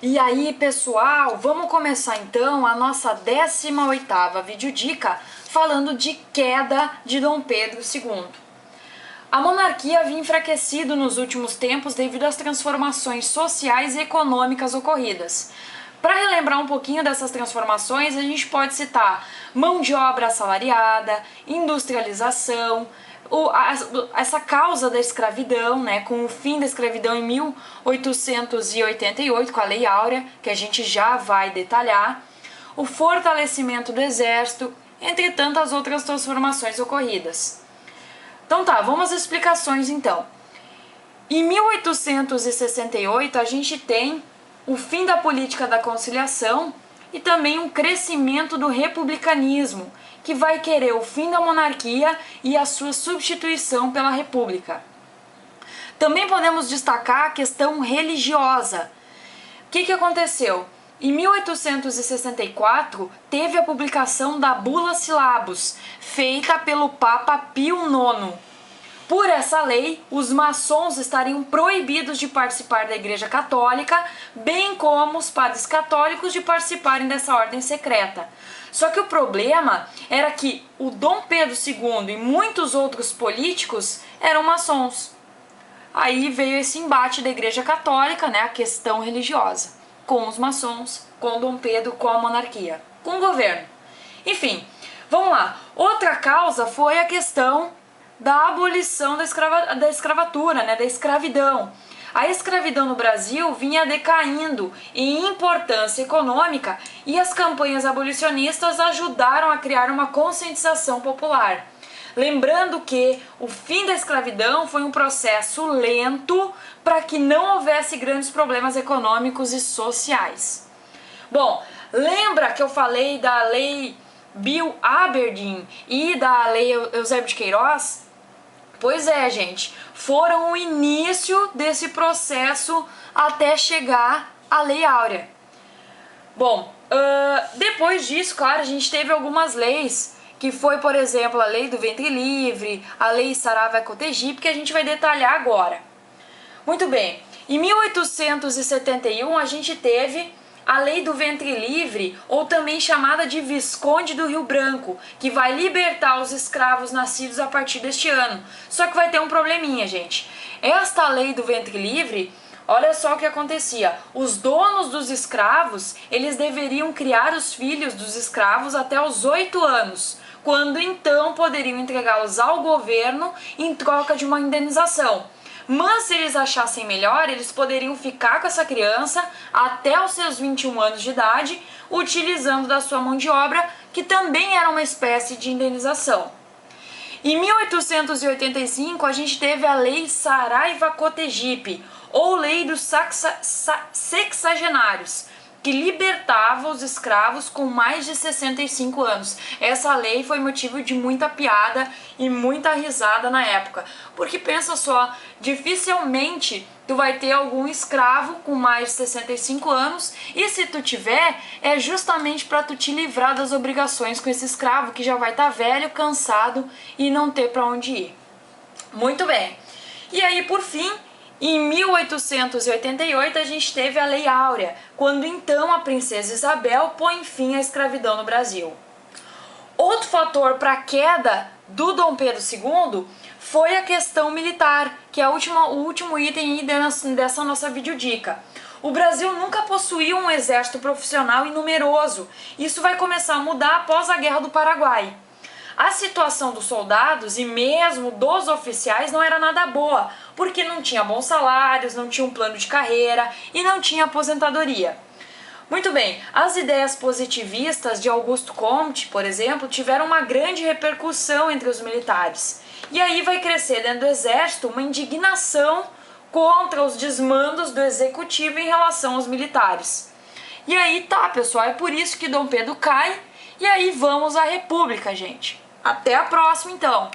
E aí, pessoal, vamos começar então a nossa 18ª videodica falando de queda de Dom Pedro II. A monarquia havia enfraquecido nos últimos tempos devido às transformações sociais e econômicas ocorridas. Para relembrar um pouquinho dessas transformações, a gente pode citar mão de obra assalariada, industrialização, essa causa da escravidão, né, com o fim da escravidão em 1888, com a Lei Áurea, que a gente já vai detalhar, o fortalecimento do exército, entre tantas outras transformações ocorridas. Então tá, vamos às explicações então. Em 1868 a gente tem o fim da política da conciliação e também um crescimento do republicanismo, que vai querer o fim da monarquia e a sua substituição pela república. Também podemos destacar a questão religiosa. O que aconteceu? Em 1864, teve a publicação da Bula Syllabus, feita pelo Papa Pio IX. Por essa lei, os maçons estariam proibidos de participar da Igreja Católica, bem como os padres católicos de participarem dessa ordem secreta. Só que o problema era que o Dom Pedro II e muitos outros políticos eram maçons. Aí veio esse embate da Igreja Católica, né, a questão religiosa, com os maçons, com Dom Pedro, com a monarquia, com o governo. Enfim, vamos lá. Outra causa foi a questão da abolição da escravatura, né, da escravidão. A escravidão no Brasil vinha decaindo em importância econômica e as campanhas abolicionistas ajudaram a criar uma conscientização popular. Lembrando que o fim da escravidão foi um processo lento para que não houvesse grandes problemas econômicos e sociais. Bom, lembra que eu falei da Lei Bill Aberdeen e da Lei Eusébio de Queiroz? Pois é, gente, foram o início desse processo até chegar à Lei Áurea. Bom, depois disso, claro, a gente teve algumas leis, que foi, por exemplo, a Lei do Ventre Livre, a Lei Saraiva-Cotegipe, que a gente vai detalhar agora. Muito bem, em 1871 a gente teve a Lei do Ventre Livre, ou também chamada de Visconde do Rio Branco, que vai libertar os escravos nascidos a partir deste ano. Só que vai ter um probleminha, gente. Esta Lei do Ventre Livre, olha só o que acontecia. Os donos dos escravos, eles deveriam criar os filhos dos escravos até os 8 anos, quando então poderiam entregá-los ao governo em troca de uma indenização. Mas se eles achassem melhor, eles poderiam ficar com essa criança até os seus 21 anos de idade, utilizando da sua mão de obra, que também era uma espécie de indenização. Em 1885, a gente teve a Lei Saraiva-Cotegipe, ou Lei dos Sexagenários, que libertava os escravos com mais de 65 anos. Essa lei foi motivo de muita piada e muita risada na época, porque pensa só, dificilmente tu vai ter algum escravo com mais de 65 anos, e se tu tiver, é justamente para tu te livrar das obrigações com esse escravo que já vai estar velho, cansado e não ter para onde ir. Muito bem. E aí, por fim, em 1888 a gente teve a Lei Áurea, quando então a princesa Isabel põe fim à escravidão no Brasil. Outro fator para a queda do Dom Pedro II foi a questão militar, que é o último item aí dessa nossa videodica. O Brasil nunca possuiu um exército profissional e numeroso. Isso vai começar a mudar após a Guerra do Paraguai. A situação dos soldados e mesmo dos oficiais não era nada boa, porque não tinha bons salários, não tinha um plano de carreira e não tinha aposentadoria. Muito bem, as ideias positivistas de Augusto Comte, por exemplo, tiveram uma grande repercussão entre os militares. E aí vai crescer dentro do exército uma indignação contra os desmandos do executivo em relação aos militares. E aí tá, pessoal, é por isso que Dom Pedro cai, e aí vamos à República, gente. Até a próxima, então!